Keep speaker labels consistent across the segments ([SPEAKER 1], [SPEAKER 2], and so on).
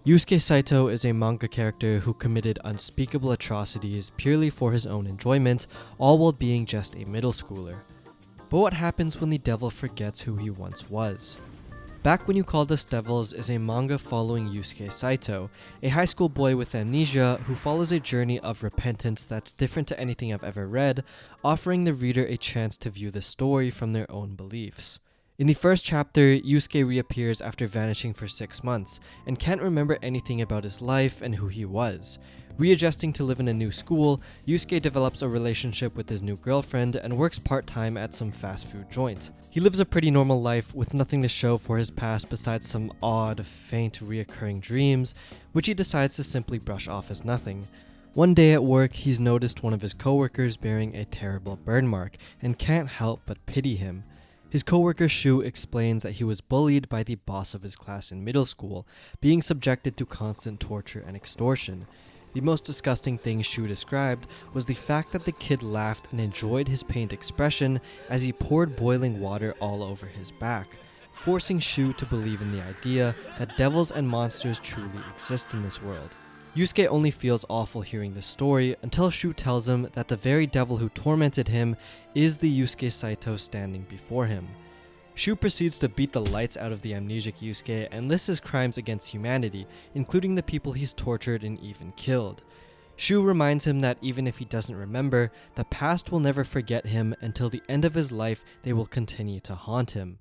[SPEAKER 1] Yusuke Saito is a manga character who committed unspeakable atrocities purely for his own enjoyment, all while being just a middle schooler. But what happens when the devil forgets who he once was? Back When You Called Us Devils is a manga following Yusuke Saito, a high school boy with amnesia who follows a journey of repentance that's different to anything I've ever read, offering the reader a chance to view the story from their own beliefs. In the first chapter, Yusuke reappears after vanishing for 6 months, and can't remember anything about his life and who he was. Readjusting to live in a new school, Yusuke develops a relationship with his new girlfriend and works part-time at some fast food joint. He lives a pretty normal life with nothing to show for his past besides some odd, faint, reoccurring dreams, which he decides to simply brush off as nothing. One day at work, he's noticed one of his coworkers bearing a terrible burn mark, and can't help but pity him. His coworker Shu explains that he was bullied by the boss of his class in middle school, being subjected to constant torture and extortion. The most disgusting thing Shu described was the fact that the kid laughed and enjoyed his pained expression as he poured boiling water all over his back, forcing Shu to believe in the idea that devils and monsters truly exist in this world. Yusuke only feels awful hearing this story until Shu tells him that the very devil who tormented him is the Yusuke Saito standing before him. Shu proceeds to beat the lights out of the amnesic Yusuke and lists his crimes against humanity, including the people he's tortured and even killed. Shu reminds him that even if he doesn't remember, the past will never forget him until the end of his life. They will continue to haunt him.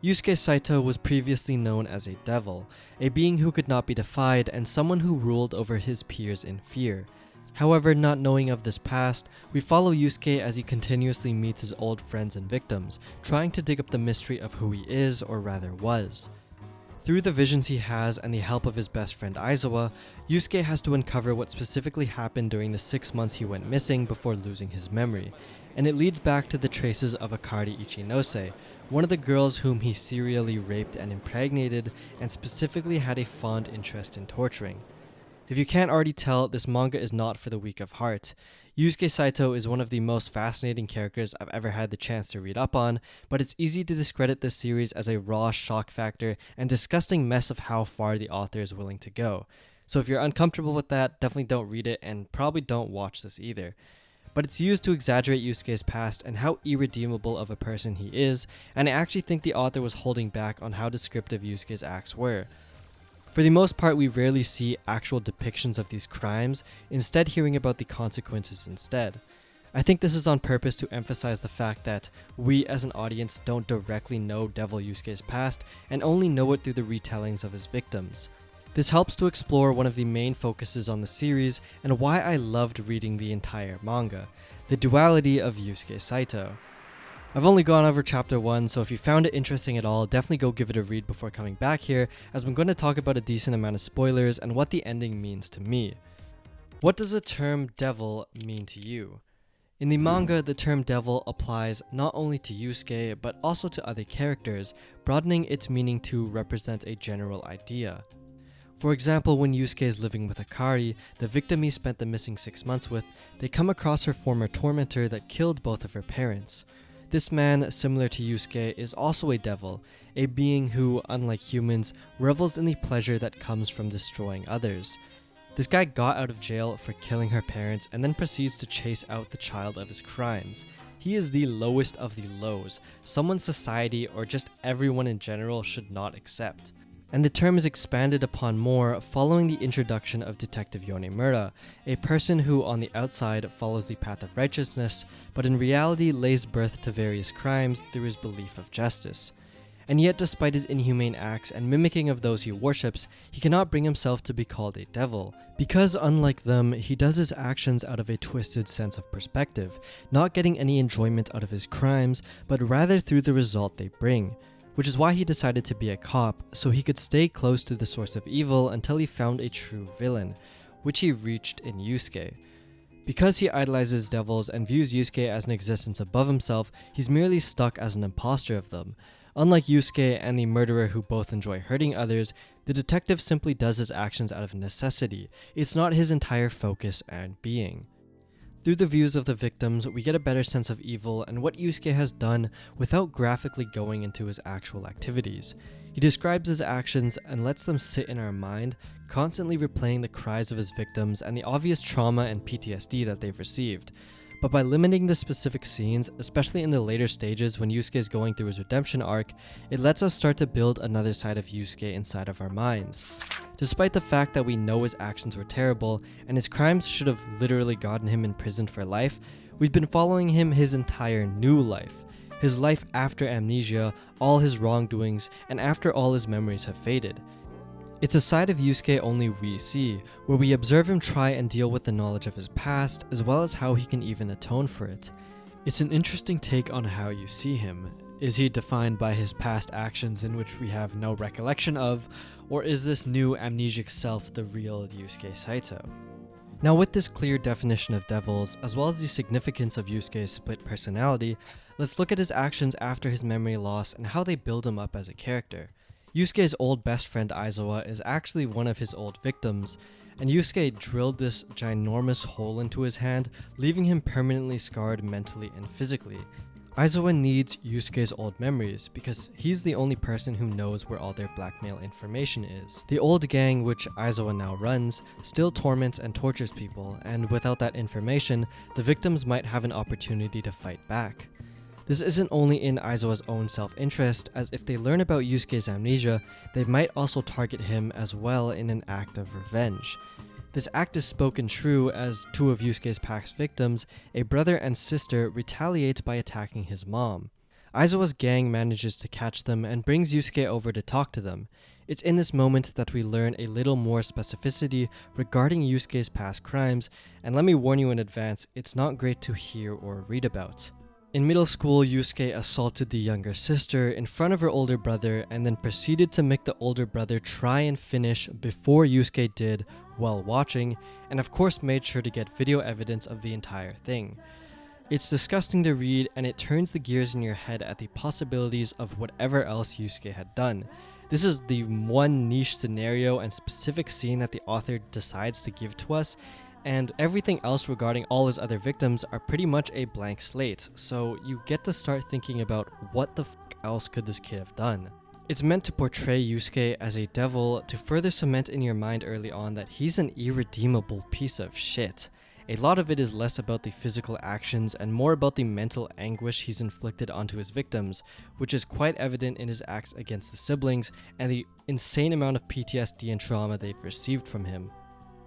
[SPEAKER 1] Yusuke Saito was previously known as a devil, a being who could not be defied and someone who ruled over his peers in fear. However, not knowing of this past, we follow Yusuke as he continuously meets his old friends and victims, trying to dig up the mystery of who he is, or rather was. Through the visions he has and the help of his best friend Aizawa, Yusuke has to uncover what specifically happened during the 6 months he went missing before losing his memory, and it leads back to the traces of Akari Ichinose, one of the girls whom he serially raped and impregnated, and specifically had a fond interest in torturing. If you can't already tell, this manga is not for the weak of heart. Yusuke Saito is one of the most fascinating characters I've ever had the chance to read up on, but it's easy to discredit this series as a raw shock factor and disgusting mess of how far the author is willing to go. So if you're uncomfortable with that, definitely don't read it, and probably don't watch this either. But it's used to exaggerate Yusuke's past and how irredeemable of a person he is, and I actually think the author was holding back on how descriptive Yusuke's acts were. For the most part, we rarely see actual depictions of these crimes, instead hearing about the consequences instead. I think this is on purpose to emphasize the fact that we as an audience don't directly know Devil Yusuke's past and only know it through the retellings of his victims. This helps to explore one of the main focuses on the series and why I loved reading the entire manga, the duality of Yusuke Saito. I've only gone over chapter 1, so if you found it interesting at all, definitely go give it a read before coming back here, as I'm going to talk about a decent amount of spoilers and what the ending means to me. What does the term devil mean to you? In the manga, the term devil applies not only to Yusuke, but also to other characters, broadening its meaning to represent a general idea. For example, when Yusuke is living with Akari, the victim he spent the missing 6 months with, they come across her former tormentor that killed both of her parents. This man, similar to Yusuke, is also a devil, a being who, unlike humans, revels in the pleasure that comes from destroying others. This guy got out of jail for killing her parents and then proceeds to chase out the child of his crimes. He is the lowest of the lows, someone society or just everyone in general should not accept. And the term is expanded upon more following the introduction of Detective Yonemura, a person who on the outside follows the path of righteousness, but in reality lays birth to various crimes through his belief of justice. And yet, despite his inhumane acts and mimicking of those he worships, he cannot bring himself to be called a devil, because unlike them, he does his actions out of a twisted sense of perspective, not getting any enjoyment out of his crimes, but rather through the result they bring. Which is why he decided to be a cop, so he could stay close to the source of evil until he found a true villain, which he reached in Yusuke. Because he idolizes devils and views Yusuke as an existence above himself, he's merely stuck as an imposter of them. Unlike Yusuke and the murderer who both enjoy hurting others, the detective simply does his actions out of necessity. It's not his entire focus and being. Through the views of the victims, we get a better sense of evil and what Yusuke has done without graphically going into his actual activities. He describes his actions and lets them sit in our mind, constantly replaying the cries of his victims and the obvious trauma and PTSD that they've received. But by limiting the specific scenes, especially in the later stages when Yusuke is going through his redemption arc, it lets us start to build another side of Yusuke inside of our minds. Despite the fact that we know his actions were terrible and his crimes should have literally gotten him imprisoned for life, we've been following him his entire new life. His life after amnesia, all his wrongdoings, and after all his memories have faded. It's a side of Yusuke only we see, where we observe him try and deal with the knowledge of his past, as well as how he can even atone for it. It's an interesting take on how you see him. Is he defined by his past actions in which we have no recollection of, or is this new amnesic self the real Yusuke Saito? Now, with this clear definition of devils, as well as the significance of Yusuke's split personality, let's look at his actions after his memory loss and how they build him up as a character. Yusuke's old best friend Aizawa is actually one of his old victims, and Yusuke drilled this ginormous hole into his hand, leaving him permanently scarred mentally and physically. Aizawa needs Yusuke's old memories because he's the only person who knows where all their blackmail information is. The old gang, which Aizawa now runs, still torments and tortures people, and without that information, the victims might have an opportunity to fight back. This isn't only in Aizawa's own self-interest, as if they learn about Yusuke's amnesia, they might also target him as well in an act of revenge. This act is spoken true as two of Yusuke's past victims, a brother and sister, retaliate by attacking his mom. Aizawa's gang manages to catch them and brings Yusuke over to talk to them. It's in this moment that we learn a little more specificity regarding Yusuke's past crimes, and let me warn you in advance, it's not great to hear or read about. In middle school, Yusuke assaulted the younger sister in front of her older brother and then proceeded to make the older brother try and finish before Yusuke did while watching, and of course made sure to get video evidence of the entire thing. It's disgusting to read, and it turns the gears in your head at the possibilities of whatever else Yusuke had done. This is the one niche scenario and specific scene that the author decides to give to us, and everything else regarding all his other victims are pretty much a blank slate, so you get to start thinking about what the f else could this kid have done. It's meant to portray Yusuke as a devil to further cement in your mind early on that he's an irredeemable piece of shit. A lot of it is less about the physical actions and more about the mental anguish he's inflicted onto his victims, which is quite evident in his acts against the siblings and the insane amount of PTSD and trauma they've received from him.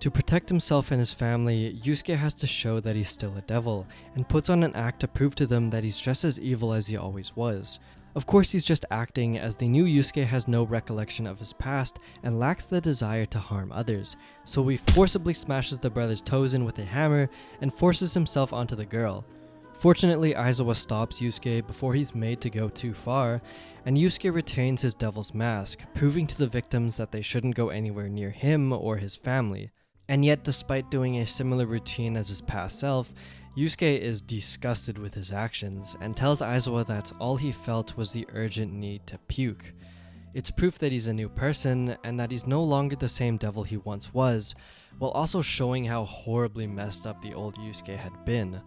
[SPEAKER 1] To protect himself and his family, Yusuke has to show that he's still a devil, and puts on an act to prove to them that he's just as evil as he always was. Of course he's just acting, as the new Yusuke has no recollection of his past and lacks the desire to harm others, so he forcibly smashes the brother's toes in with a hammer and forces himself onto the girl. Fortunately, Aizawa stops Yusuke before he's made to go too far, and Yusuke retains his devil's mask, proving to the victims that they shouldn't go anywhere near him or his family. And yet, despite doing a similar routine as his past self, Yusuke is disgusted with his actions and tells Aizawa that all he felt was the urgent need to puke. It's proof that he's a new person and that he's no longer the same devil he once was, while also showing how horribly messed up the old Yusuke had been.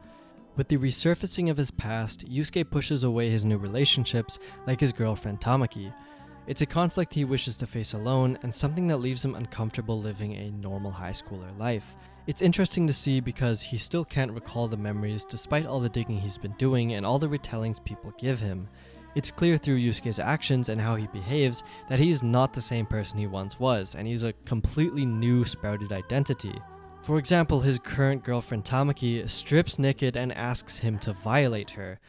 [SPEAKER 1] With the resurfacing of his past, Yusuke pushes away his new relationships, like his girlfriend Tamaki. It's a conflict he wishes to face alone, and something that leaves him uncomfortable living a normal high schooler life. It's interesting to see because he still can't recall the memories despite all the digging he's been doing and all the retellings people give him. It's clear through Yusuke's actions and how he behaves that he's not the same person he once was, and he's a completely new sprouted identity. For example, his current girlfriend Tamaki strips naked and asks him to violate her.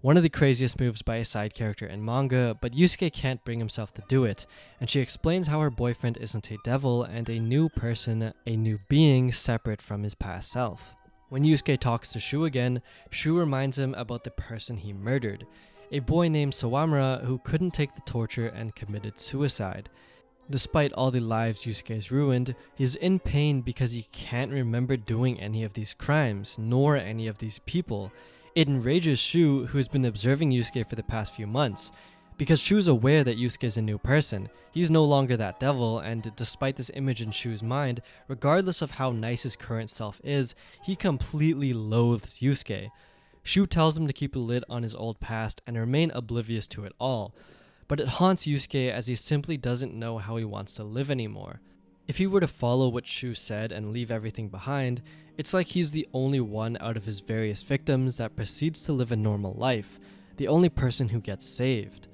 [SPEAKER 1] One of the craziest moves by a side character in manga, but Yusuke can't bring himself to do it, and she explains how her boyfriend isn't a devil and a new person, a new being separate from his past self. When Yusuke talks to Shu again, Shu reminds him about the person he murdered, a boy named Sawamura who couldn't take the torture and committed suicide. Despite all the lives Yusuke's ruined, he's in pain because he can't remember doing any of these crimes, nor any of these people. It enrages Shu, who's been observing Yusuke for the past few months, because Shu's aware that Yusuke is a new person. He's no longer that devil, and despite this image in Shu's mind, regardless of how nice his current self is, he completely loathes Yusuke. Shu tells him to keep a lid on his old past and remain oblivious to it all. but it haunts Yusuke as he simply doesn't know how he wants to live anymore. If he were to follow what Shu said and leave everything behind, it's like he's the only one out of his various victims that proceeds to live a normal life, the only person who gets saved.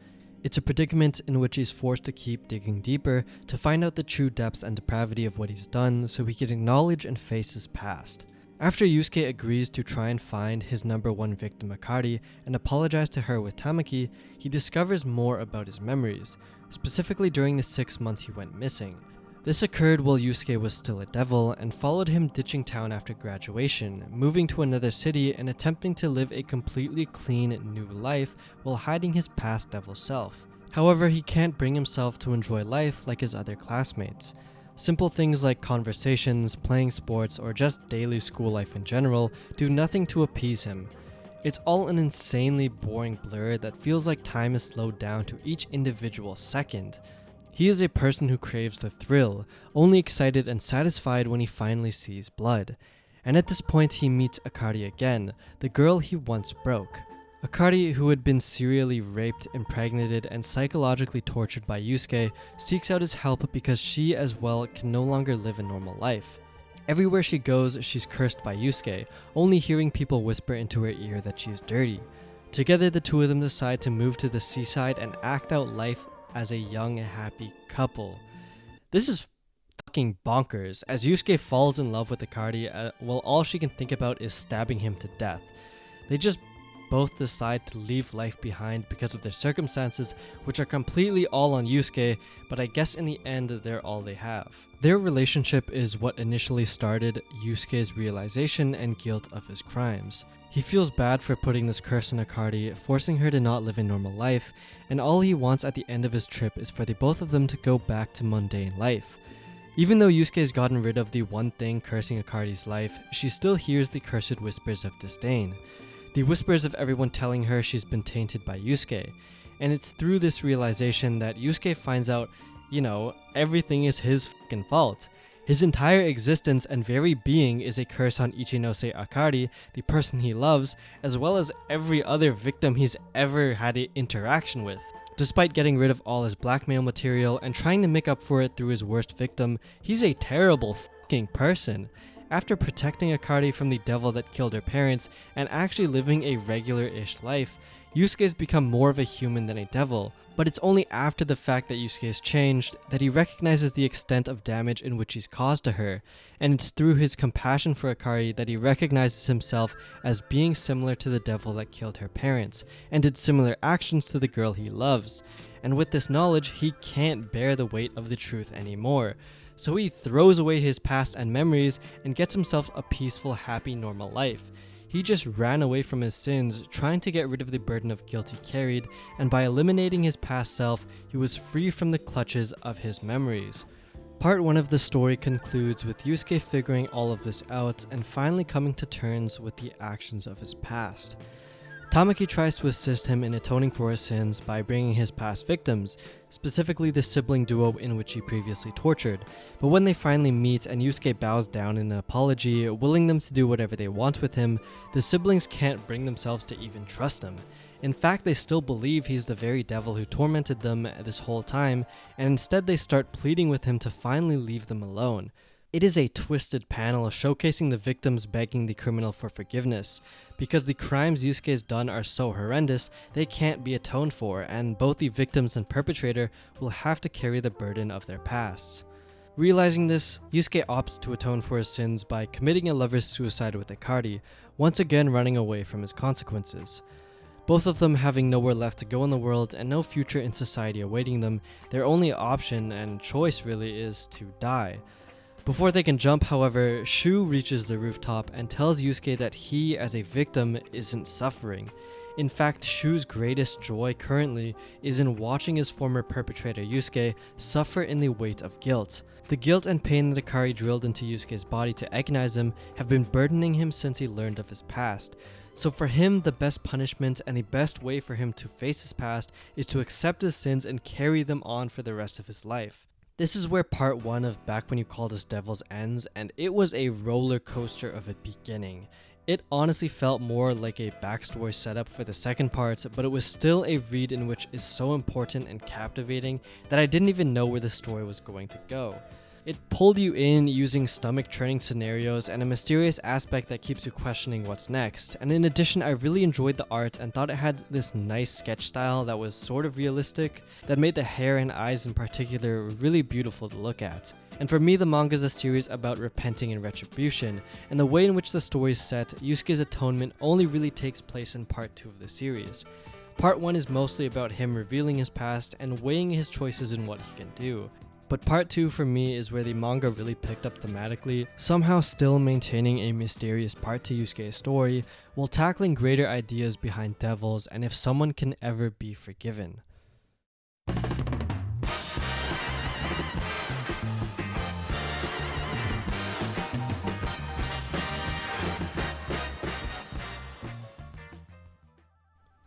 [SPEAKER 1] It's a predicament in which he's forced to keep digging deeper to find out the true depths and depravity of what he's done so he can acknowledge and face his past. After Yusuke agrees to try and find his number one victim Akari and apologize to her with Tamaki, he discovers more about his memories, specifically during the 6 months he went missing. This occurred while Yusuke was still a devil and followed him ditching town after graduation, moving to another city and attempting to live a completely clean new life while hiding his past devil self. However, he can't bring himself to enjoy life like his other classmates. Simple things like conversations, playing sports, or just daily school life in general do nothing to appease him. It's all an insanely boring blur that feels like time is slowed down to each individual second. He is a person who craves the thrill, only excited and satisfied when he finally sees blood. And at this point he meets Akari again, the girl he once broke. Akari, who had been serially raped, impregnated, and psychologically tortured by Yusuke, seeks out his help because she as well can no longer live a normal life. Everywhere she goes, she's cursed by Yusuke, only hearing people whisper into her ear that she is dirty. Together, the two of them decide to move to the seaside and act out life as a young, happy couple. This is fucking bonkers, as Yusuke falls in love with Akari while all she can think about is stabbing him to death. They just both decide to leave life behind because of their circumstances, which are completely all on Yusuke, but I guess in the end they're all they have. Their relationship is what initially started Yusuke's realization and guilt of his crimes. He feels bad for putting this curse on Akari, forcing her to not live a normal life, and all he wants at the end of his trip is for the both of them to go back to mundane life. Even though Yusuke has gotten rid of the one thing cursing Akari's life, she still hears the cursed whispers of disdain. The whispers of everyone telling her she's been tainted by Yusuke, and it's through this realization that Yusuke finds out, everything is his fucking fault. His entire existence and very being is a curse on Ichinose Akari, the person he loves, as well as every other victim he's ever had an interaction with. Despite getting rid of all his blackmail material and trying to make up for it through his worst victim, he's a terrible fucking person. After protecting Akari from the devil that killed her parents and actually living a regular-ish life, Yusuke's become more of a human than a devil, but it's only after the fact that Yusuke has changed that he recognizes the extent of damage in which he's caused to her, and it's through his compassion for Akari that he recognizes himself as being similar to the devil that killed her parents, and did similar actions to the girl he loves. And with this knowledge, he can't bear the weight of the truth anymore. So he throws away his past and memories and gets himself a peaceful, happy, normal life. He just ran away from his sins, trying to get rid of the burden of guilt he carried, and by eliminating his past self, he was free from the clutches of his memories. Part 1 of the story concludes with Yusuke figuring all of this out and finally coming to terms with the actions of his past. Tamaki tries to assist him in atoning for his sins by bringing his past victims, specifically the sibling duo in which he previously tortured, but when they finally meet and Yusuke bows down in an apology, willing them to do whatever they want with him, the siblings can't bring themselves to even trust him. In fact, they still believe he's the very devil who tormented them this whole time, and instead they start pleading with him to finally leave them alone. It is a twisted panel showcasing the victims begging the criminal for forgiveness, because the crimes Yusuke has done are so horrendous they can't be atoned for, and both the victims and perpetrator will have to carry the burden of their pasts. Realizing this, Yusuke opts to atone for his sins by committing a lover's suicide with Akari, once again running away from his consequences. Both of them having nowhere left to go in the world and no future in society awaiting them, their only option and choice really is to die. Before they can jump, however, Shu reaches the rooftop and tells Yusuke that he, as a victim, isn't suffering. In fact, Shu's greatest joy currently is in watching his former perpetrator Yusuke suffer in the weight of guilt. The guilt and pain that Akari drilled into Yusuke's body to agonize him have been burdening him since he learned of his past. So for him, the best punishment and the best way for him to face his past is to accept his sins and carry them on for the rest of his life. This is where part 1 of Back When You Called Us Devils ends, and it was a roller coaster of a beginning. It honestly felt more like a backstory setup for the second part, but it was still a read in which is so important and captivating that I didn't even know where the story was going to go. It pulled you in using stomach-churning scenarios and a mysterious aspect that keeps you questioning what's next. And in addition, I really enjoyed the art and thought it had this nice sketch style that was sort of realistic, that made the hair and eyes in particular really beautiful to look at. And for me, the manga is a series about repenting and retribution, and the way in which the story is set, Yusuke's atonement only really takes place in part 2 of the series. Part 1 is mostly about him revealing his past and weighing his choices in what he can do. But part 2 for me is where the manga really picked up thematically, somehow still maintaining a mysterious part to Yusuke's story, while tackling greater ideas behind devils and if someone can ever be forgiven.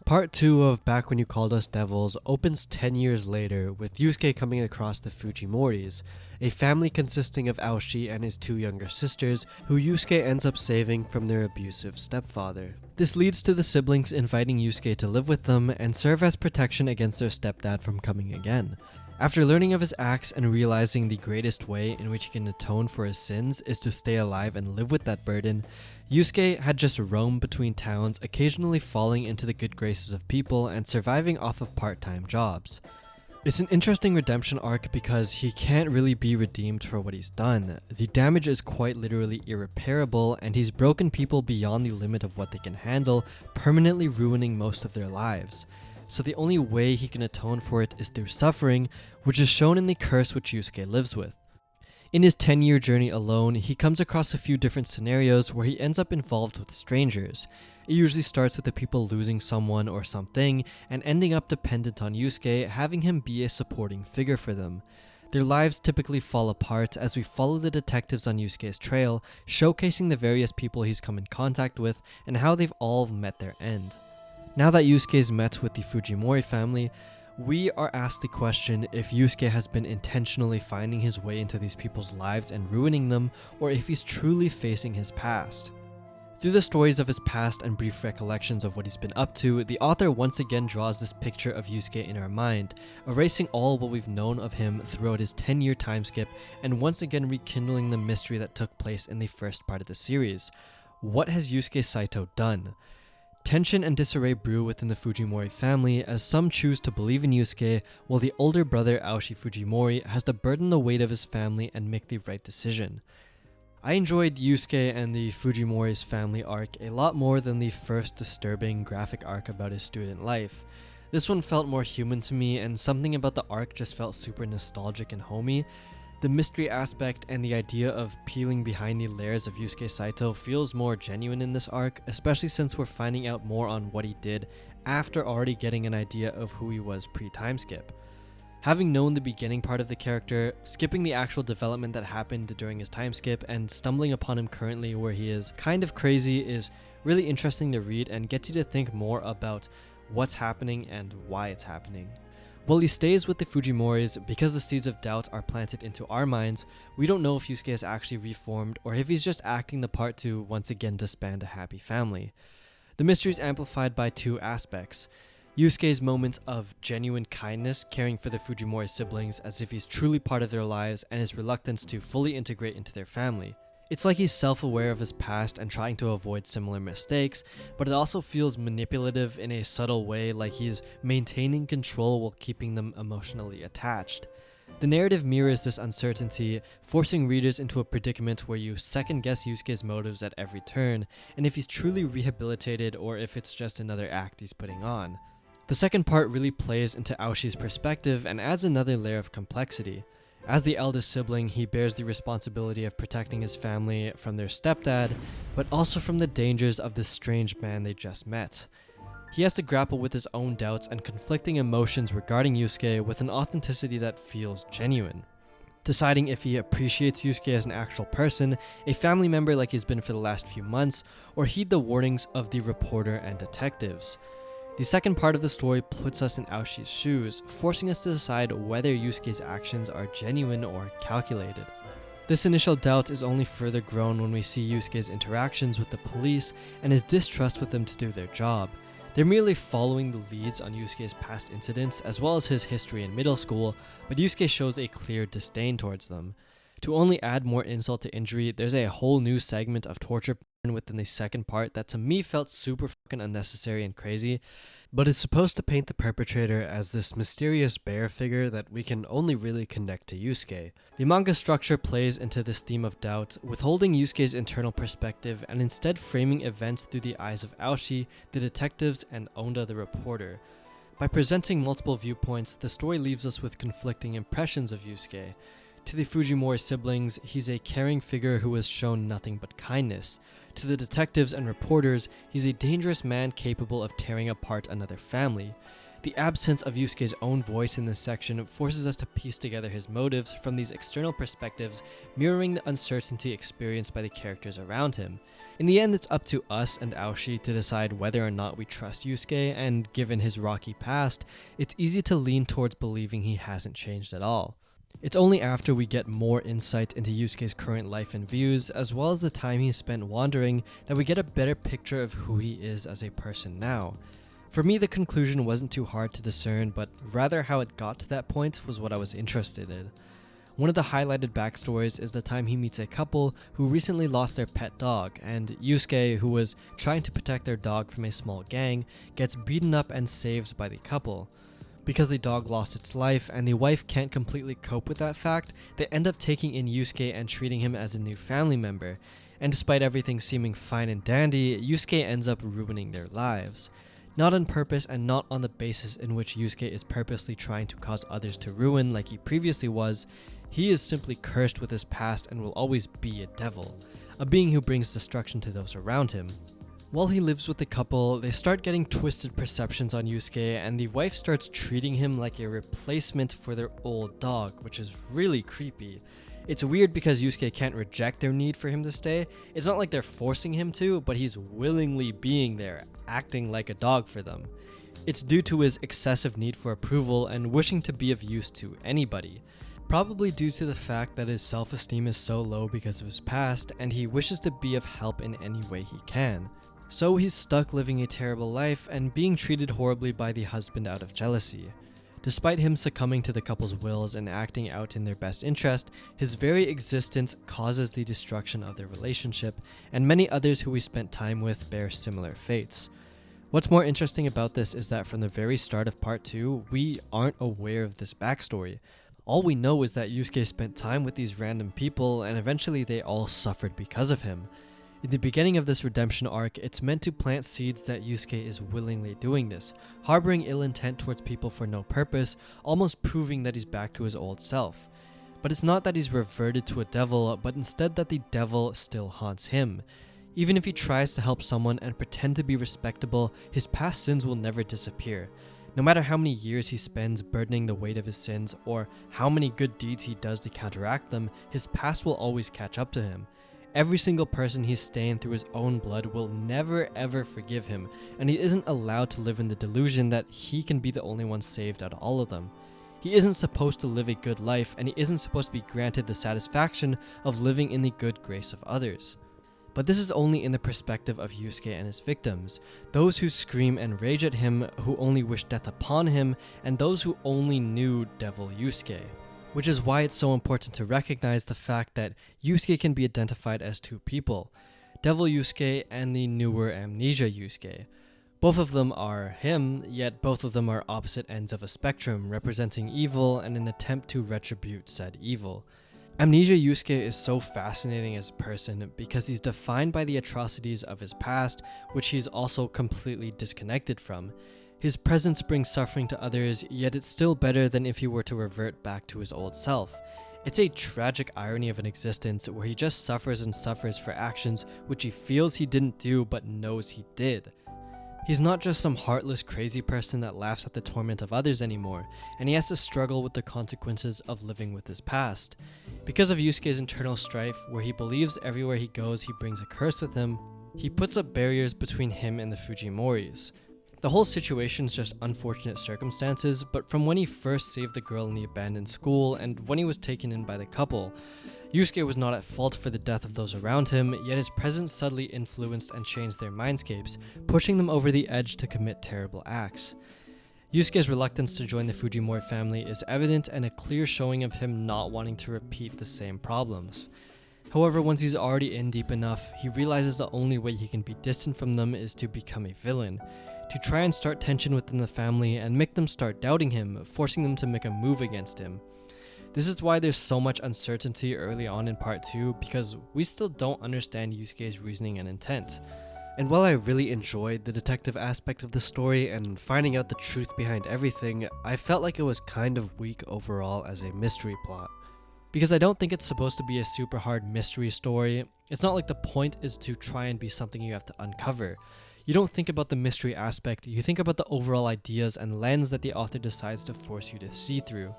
[SPEAKER 1] Part 2 of Back When You Called Us Devils opens 10 years later, with Yusuke coming across the Fujimoris, a family consisting of Aoshi and his 2 younger sisters, who Yusuke ends up saving from their abusive stepfather. This leads to the siblings inviting Yusuke to live with them and serve as protection against their stepdad from coming again. After learning of his acts and realizing the greatest way in which he can atone for his sins is to stay alive and live with that burden, Yusuke had just roamed between towns, occasionally falling into the good graces of people and surviving off of part-time jobs. It's an interesting redemption arc because he can't really be redeemed for what he's done. The damage is quite literally irreparable, and he's broken people beyond the limit of what they can handle, permanently ruining most of their lives. So the only way he can atone for it is through suffering, which is shown in the curse which Yusuke lives with. In his 10-year journey alone, he comes across a few different scenarios where he ends up involved with strangers. It usually starts with the people losing someone or something, and ending up dependent on Yusuke, having him be a supporting figure for them. Their lives typically fall apart as we follow the detectives on Yusuke's trail, showcasing the various people he's come in contact with and how they've all met their end. Now that Yusuke's met with the Fujimori family, we are asked the question if Yusuke has been intentionally finding his way into these people's lives and ruining them, or if he's truly facing his past. Through the stories of his past and brief recollections of what he's been up to, the author once again draws this picture of Yusuke in our mind, erasing all what we've known of him throughout his 10-year time skip, and once again rekindling the mystery that took place in the first part of the series. What has Yusuke Saito done? Tension and disarray brew within the Fujimori family as some choose to believe in Yusuke, while the older brother Aoshi Fujimori has to burden the weight of his family and make the right decision. I enjoyed Yusuke and the Fujimori's family arc a lot more than the first disturbing graphic arc about his student life. This one felt more human to me, and something about the arc just felt super nostalgic and homey. The mystery aspect and the idea of peeling behind the layers of Yusuke Saito feels more genuine in this arc, especially since we're finding out more on what he did after already getting an idea of who he was pre-time skip. Having known the beginning part of the character, skipping the actual development that happened during his time skip, and stumbling upon him currently where he is kind of crazy is really interesting to read and gets you to think more about what's happening and why it's happening. While he stays with the Fujimoris, because the seeds of doubt are planted into our minds, we don't know if Yusuke has actually reformed or if he's just acting the part to once again disband a happy family. The mystery is amplified by 2 aspects. Yusuke's moments of genuine kindness, caring for the Fujimori siblings as if he's truly part of their lives, and his reluctance to fully integrate into their family. It's like he's self-aware of his past and trying to avoid similar mistakes, but it also feels manipulative in a subtle way, like he's maintaining control while keeping them emotionally attached. The narrative mirrors this uncertainty, forcing readers into a predicament where you second-guess Yusuke's motives at every turn, and if he's truly rehabilitated or if it's just another act he's putting on. The second part really plays into Aoshi's perspective and adds another layer of complexity. As the eldest sibling, he bears the responsibility of protecting his family from their stepdad, but also from the dangers of this strange man they just met. He has to grapple with his own doubts and conflicting emotions regarding Yusuke with an authenticity that feels genuine. Deciding if he appreciates Yusuke as an actual person, a family member like he's been for the last few months, or heed the warnings of the reporter and detectives. The second part of the story puts us in Aoshi's shoes, forcing us to decide whether Yusuke's actions are genuine or calculated. This initial doubt is only further grown when we see Yusuke's interactions with the police and his distrust with them to do their job. They're merely following the leads on Yusuke's past incidents as well as his history in middle school, but Yusuke shows a clear disdain towards them. To only add more insult to injury, there's a whole new segment of torture porn within the second part that to me felt super fucking unnecessary and crazy, but is supposed to paint the perpetrator as this mysterious bear figure that we can only really connect to Yusuke. The manga structure plays into this theme of doubt, withholding Yusuke's internal perspective and instead framing events through the eyes of Aoshi, the detectives, and Onda the reporter. By presenting multiple viewpoints, the story leaves us with conflicting impressions of Yusuke. To the Fujimori siblings, he's a caring figure who has shown nothing but kindness. To the detectives and reporters, he's a dangerous man capable of tearing apart another family. The absence of Yusuke's own voice in this section forces us to piece together his motives from these external perspectives, mirroring the uncertainty experienced by the characters around him. In the end, it's up to us and Aoshi to decide whether or not we trust Yusuke, and given his rocky past, it's easy to lean towards believing he hasn't changed at all. It's only after we get more insight into Yusuke's current life and views, as well as the time he spent wandering, that we get a better picture of who he is as a person now. For me, the conclusion wasn't too hard to discern, but rather how it got to that point was what I was interested in. One of the highlighted backstories is the time he meets a couple who recently lost their pet dog, and Yusuke, who was trying to protect their dog from a small gang, gets beaten up and saved by the couple. Because the dog lost its life and the wife can't completely cope with that fact, they end up taking in Yusuke and treating him as a new family member. And despite everything seeming fine and dandy, Yusuke ends up ruining their lives. Not on purpose and not on the basis in which Yusuke is purposely trying to cause others to ruin like he previously was. He is simply cursed with his past and will always be a devil, a being who brings destruction to those around him. While he lives with the couple, they start getting twisted perceptions on Yusuke, and the wife starts treating him like a replacement for their old dog, which is really creepy. It's weird because Yusuke can't reject their need for him to stay. It's not like they're forcing him to, but he's willingly being there, acting like a dog for them. It's due to his excessive need for approval and wishing to be of use to anybody. Probably due to the fact that his self-esteem is so low because of his past, and he wishes to be of help in any way he can. So he's stuck living a terrible life and being treated horribly by the husband out of jealousy. Despite him succumbing to the couple's wills and acting out in their best interest, his very existence causes the destruction of their relationship, and many others who we spent time with bear similar fates. What's more interesting about this is that from the very start of part 2, we aren't aware of this backstory. All we know is that Yusuke spent time with these random people, and eventually they all suffered because of him. In the beginning of this redemption arc, it's meant to plant seeds that Yusuke is willingly doing this, harboring ill intent towards people for no purpose, almost proving that he's back to his old self. But it's not that he's reverted to a devil, but instead that the devil still haunts him. Even if he tries to help someone and pretend to be respectable, his past sins will never disappear. No matter how many years he spends burdening the weight of his sins, or how many good deeds he does to counteract them, his past will always catch up to him. Every single person he's stained through his own blood will never ever forgive him, and he isn't allowed to live in the delusion that he can be the only one saved out of all of them. He isn't supposed to live a good life, and he isn't supposed to be granted the satisfaction of living in the good grace of others. But this is only in the perspective of Yusuke and his victims, those who scream and rage at him, who only wish death upon him, and those who only knew Devil Yusuke. Which is why it's so important to recognize the fact that Yusuke can be identified as two people, Devil Yusuke and the newer Amnesia Yusuke. Both of them are him, yet both of them are opposite ends of a spectrum, representing evil and an attempt to retribute said evil. Amnesia Yusuke is so fascinating as a person because he's defined by the atrocities of his past, which he's also completely disconnected from. His presence brings suffering to others, yet it's still better than if he were to revert back to his old self. It's a tragic irony of an existence where he just suffers and suffers for actions which he feels he didn't do but knows he did. He's not just some heartless crazy person that laughs at the torment of others anymore, and he has to struggle with the consequences of living with his past. Because of Yusuke's internal strife, where he believes everywhere he goes he brings a curse with him, he puts up barriers between him and the Fujimoris. The whole situation's just unfortunate circumstances, but from when he first saved the girl in the abandoned school and when he was taken in by the couple, Yusuke was not at fault for the death of those around him, yet his presence subtly influenced and changed their mindscapes, pushing them over the edge to commit terrible acts. Yusuke's reluctance to join the Fujimori family is evident and a clear showing of him not wanting to repeat the same problems. However, once he's already in deep enough, he realizes the only way he can be distant from them is to become a villain, to try and start tension within the family and make them start doubting him, forcing them to make a move against him. This is why there's so much uncertainty early on in part 2, because we still don't understand Yusuke's reasoning and intent. And while I really enjoyed the detective aspect of the story and finding out the truth behind everything, I felt like it was kind of weak overall as a mystery plot. Because I don't think it's supposed to be a super hard mystery story. It's not like the point is to try and be something you have to uncover. You don't think about the mystery aspect, you think about the overall ideas and lens that the author decides to force you to see through.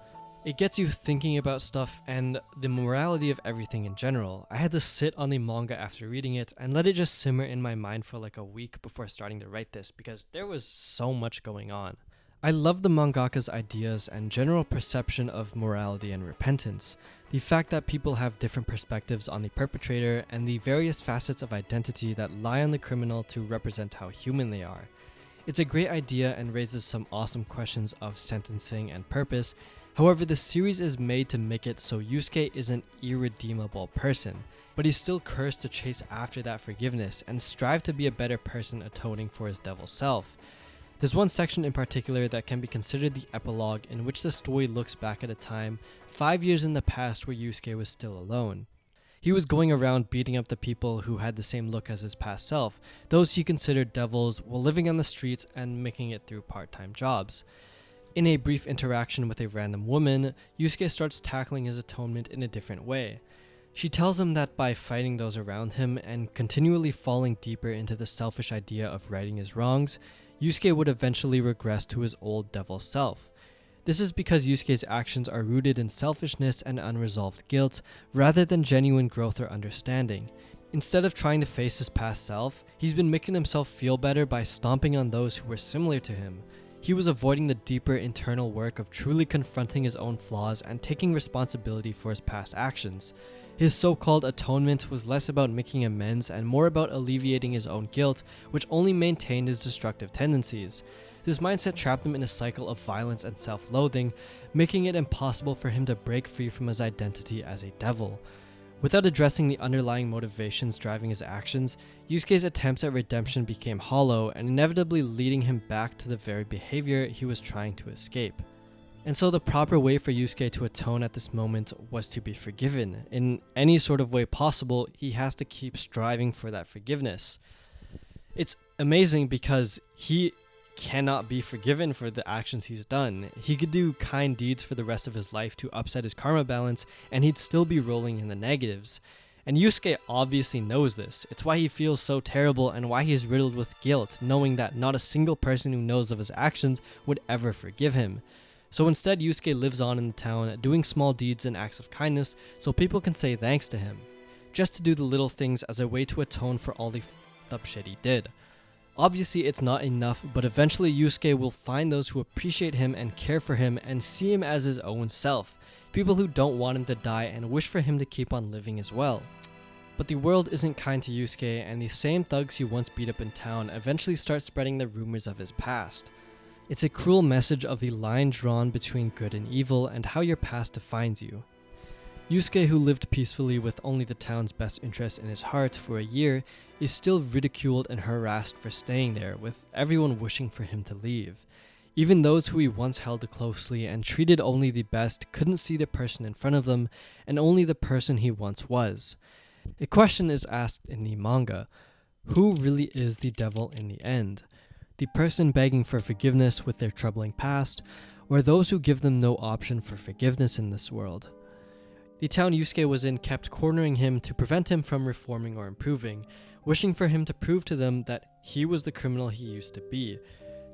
[SPEAKER 1] It gets you thinking about stuff and the morality of everything in general. I had to sit on the manga after reading it and let it just simmer in my mind for like a week before starting to write this because there was so much going on. I love the mangaka's ideas and general perception of morality and repentance. The fact that people have different perspectives on the perpetrator and the various facets of identity that lie on the criminal to represent how human they are. It's a great idea and raises some awesome questions of sentencing and purpose. However, the series is made to make it so Yusuke is an irredeemable person, but he's still cursed to chase after that forgiveness and strive to be a better person atoning for his devil self. There's one section in particular that can be considered the epilogue in which the story looks back at a time 5 years in the past where Yusuke was still alone. He was going around beating up the people who had the same look as his past self, those he considered devils, while living on the streets and making it through part-time jobs. In a brief interaction with a random woman, Yusuke starts tackling his atonement in a different way. She tells him that by fighting those around him and continually falling deeper into the selfish idea of righting his wrongs, Yusuke would eventually regress to his old devil self. This is because Yusuke's actions are rooted in selfishness and unresolved guilt, rather than genuine growth or understanding. Instead of trying to face his past self, he's been making himself feel better by stomping on those who were similar to him. He was avoiding the deeper internal work of truly confronting his own flaws and taking responsibility for his past actions. His so-called atonement was less about making amends and more about alleviating his own guilt, which only maintained his destructive tendencies. This mindset trapped him in a cycle of violence and self-loathing, making it impossible for him to break free from his identity as a devil. Without addressing the underlying motivations driving his actions, Yusuke's attempts at redemption became hollow and inevitably leading him back to the very behavior he was trying to escape. And so the proper way for Yusuke to atone at this moment was to be forgiven. In any sort of way possible, he has to keep striving for that forgiveness. It's amazing because he cannot be forgiven for the actions he's done. He could do kind deeds for the rest of his life to upset his karma balance, and he'd still be rolling in the negatives. And Yusuke obviously knows this. It's why he feels so terrible and why he's riddled with guilt, knowing that not a single person who knows of his actions would ever forgive him. So instead, Yusuke lives on in the town, doing small deeds and acts of kindness so people can say thanks to him. Just to do the little things as a way to atone for all the f***ed up shit he did. Obviously, it's not enough, but eventually Yusuke will find those who appreciate him and care for him and see him as his own self. People who don't want him to die and wish for him to keep on living as well. But the world isn't kind to Yusuke, and the same thugs he once beat up in town eventually start spreading the rumors of his past. It's a cruel message of the line drawn between good and evil and how your past defines you. Yusuke, who lived peacefully with only the town's best interests in his heart for a year, is still ridiculed and harassed for staying there, with everyone wishing for him to leave. Even those who he once held closely and treated only the best couldn't see the person in front of them, and only the person he once was. A question is asked in the manga: who really is the devil in the end? The person begging for forgiveness with their troubling past, or those who give them no option for forgiveness in this world? The town Yusuke was in kept cornering him to prevent him from reforming or improving, wishing for him to prove to them that he was the criminal he used to be,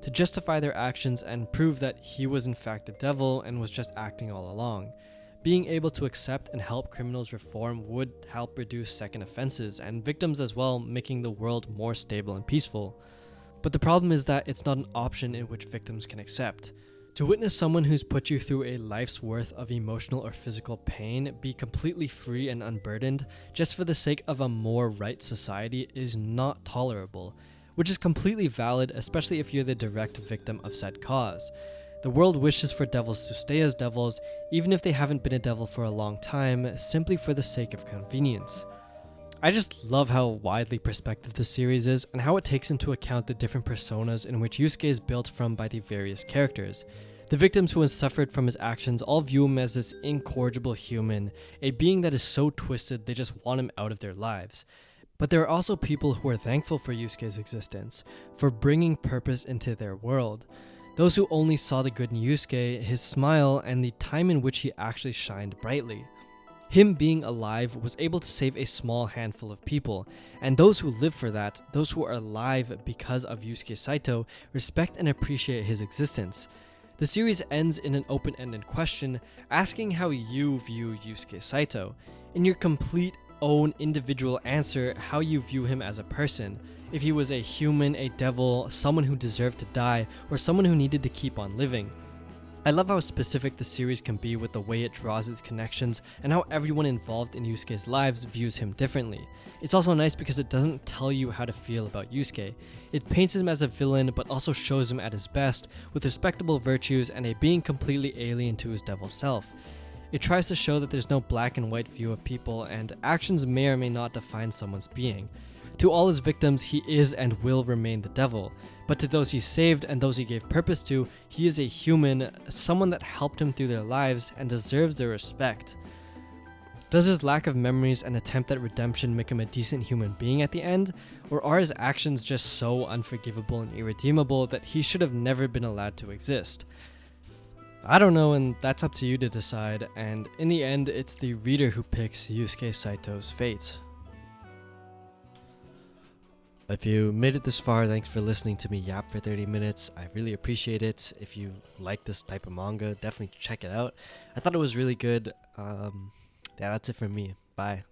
[SPEAKER 1] to justify their actions and prove that he was in fact the devil and was just acting all along. Being able to accept and help criminals reform would help reduce second offenses and victims as well, making the world more stable and peaceful. but the problem is that it's not an option in which victims can accept. To witness someone who's put you through a life's worth of emotional or physical pain be completely free and unburdened just for the sake of a more right society is not tolerable, which is completely valid, especially if you're the direct victim of said cause. The world wishes for devils to stay as devils, even if they haven't been a devil for a long time, simply for the sake of convenience. I just love how widely perspective the series is and how it takes into account the different personas in which Yusuke is built from by the various characters. The victims who have suffered from his actions all view him as this incorrigible human, a being that is so twisted they just want him out of their lives. But there are also people who are thankful for Yusuke's existence, for bringing purpose into their world. Those who only saw the good in Yusuke, his smile, and the time in which he actually shined brightly. Him being alive was able to save a small handful of people, and those who live for that, those who are alive because of Yusuke Saito, respect and appreciate his existence. The series ends in an open-ended question, asking how you view Yusuke Saito. In your complete own individual answer, how you view him as a person. If he was a human, a devil, someone who deserved to die, or someone who needed to keep on living. I love how specific the series can be with the way it draws its connections and how everyone involved in Yusuke's lives views him differently. It's also nice because it doesn't tell you how to feel about Yusuke. It paints him as a villain but also shows him at his best with respectable virtues and a being completely alien to his devil self. It tries to show that there's no black and white view of people and actions may or may not define someone's being. To all his victims, he is and will remain the devil, but to those he saved and those he gave purpose to, he is a human, someone that helped him through their lives and deserves their respect. Does his lack of memories and attempt at redemption make him a decent human being at the end, or are his actions just so unforgivable and irredeemable that he should have never been allowed to exist? I don't know, and that's up to you to decide, and in the end, it's the reader who picks Yusuke Saito's fate. If you made it this far, thanks for listening to me yap for 30 minutes. I really appreciate it. If you like this type of manga, definitely check it out. I thought it was really good. Yeah, that's it from me. Bye.